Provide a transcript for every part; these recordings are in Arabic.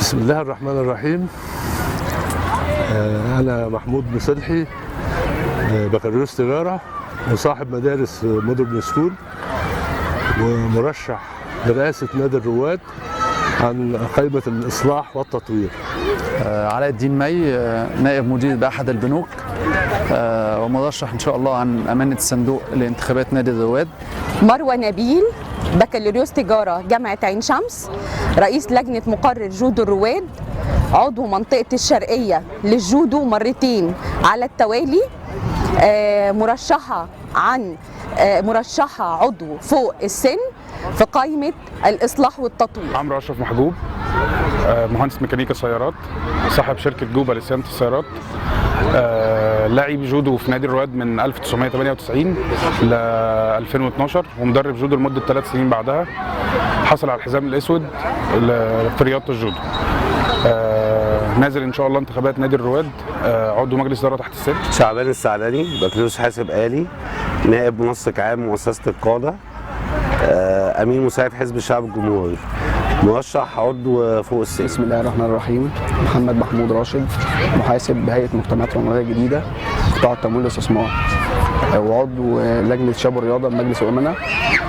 بسم الله الرحمن الرحيم. أنا محمود مصلحي، بكالوريوس تجارة وصاحب مدارس مودرن سكول ومرشح لرئاسة نادي الرواد عن قائمة الإصلاح والتطوير. علاء الدين مي، نائب مدير بأحد البنوك ومرشح إن شاء الله عن أمانة الصندوق لانتخابات نادي الرواد. مروة نبيل، بكالوريوس تجارة جامعة عين شمس، رئيس لجنة مقرر جودو الرواد، عضو منطقة الشرقية للجودو مرتين على التوالي، مرشحة عضو فوق السن في قائمة الإصلاح والتطوير. عمرو أشرف محجوب، مهندس ميكانيكا سيارات، صاحب شركة جوبا لصيانة السيارات، لاعب جودو في نادي الرواد من 1998 ل 2012 ومدرب جودو لمدة 3 سنين بعدها. حصل على الحزام الأسود في رياضة الجودو. نازل إن شاء الله انتخابات نادي الرواد، عضو مجلس إدارة تحت السن. شعبان السعداني، بكالوريوس حاسب آلي، نائب منسق عام مؤسسة القادة، أمين مساعد حزب الشعب الجمهوري، مرشح عضو فوق السن. بسم الله الرحمن الرحيم. محمد محمود راشد، محاسب بهيئة مجتمعات العمرانية الجديدة، قطاع التمويل والاستثمار، وعضو لجنة شباب الرياضة بمجلس الأمناء،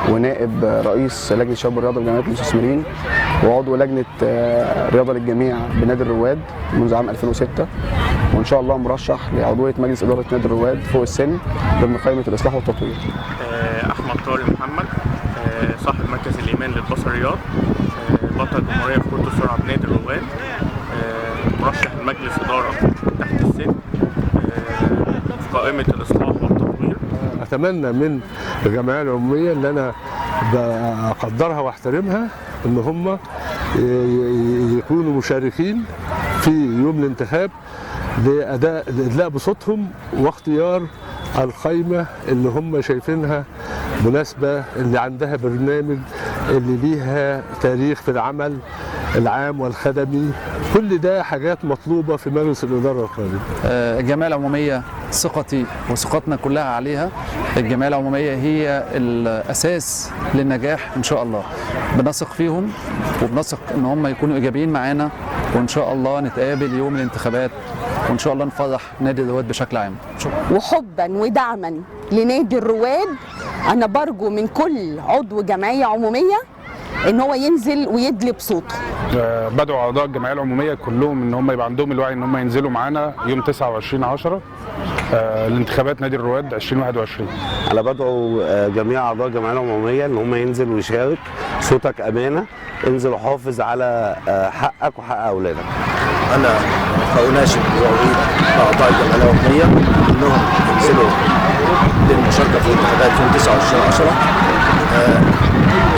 ونائب رئيس لجنة شباب الرياضة بجمعية المستثمرين، وعضو لجنة رياضة للجميع بنادي الرواد منذ عام 2006، وإن شاء الله مرشح لعضوية مجلس إدارة نادي الرواد فوق السن ضمن قائمة الإصلاح والتطوير. أحمد طارق محمد، صاحب مركز الإيمان للبصر رياض، بطل الجمهورية في كرة السرعة بنادي الرواد، مرشح لمجلس إدارة تحت السن في قائمة الإصلاح والتطوير. أتمنى من الجمعية العمومية اللي أنا بقدرها واحترمها إن هم يكونوا مشاركين في يوم الانتخاب لإدلاء بصوتهم واختيار القائمة اللي هم شايفينها مناسبة، اللي عندها برنامج، اللي ليها تاريخ في العمل العام والخدمي. كل ده حاجات مطلوبة في مجلس الإدارة القادم. الجمعية العمومية ثقتي وثقتنا كلها عليها. الجمعية العمومية هي الأساس للنجاح إن شاء الله. بنثق فيهم وبنثق إن هم يكونوا إيجابيين معانا، وإن شاء الله نتقابل يوم الانتخابات، وإن شاء الله نفرح نادي الرواد بشكل عام. وحبا ودعما لنادي الرواد، أنا برجو من كل عضو جمعية عمومية إن هو ينزل ويدلي بصوته. بدعو أعضاء الجمعية العمومية كلهم إن هم يبقى عندهم الوعي إن هم ينزلوا معانا يوم 29/10 لانتخابات نادي الرواد 2021. أنا بدعو جميع أعضاء الجمعية العمومية إن هم ينزلوا ويشارك. صوتك أمانة، انزل وحافظ على حقك وحق أولادك. أنا أناشد وأريد أعضاء الجمعية العمومية إنهم ينزلوا للمشاركة في الانتخابات يوم 29/10.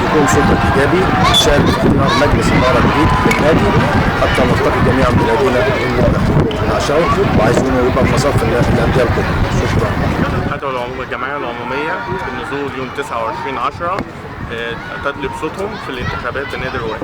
يكون صوتك إيجابي، شارك في اختيار مجلس إدارة جديد للنادي حتى نلتقي جميعا بالذين نعشقهم وعايزين يبقى في مصاف الأندية الكبرى. شكرا. أدعو الجمعية العمومية بالنزول يوم 29/10 تدلي بصوتهم في الانتخابات بنادي الرواد.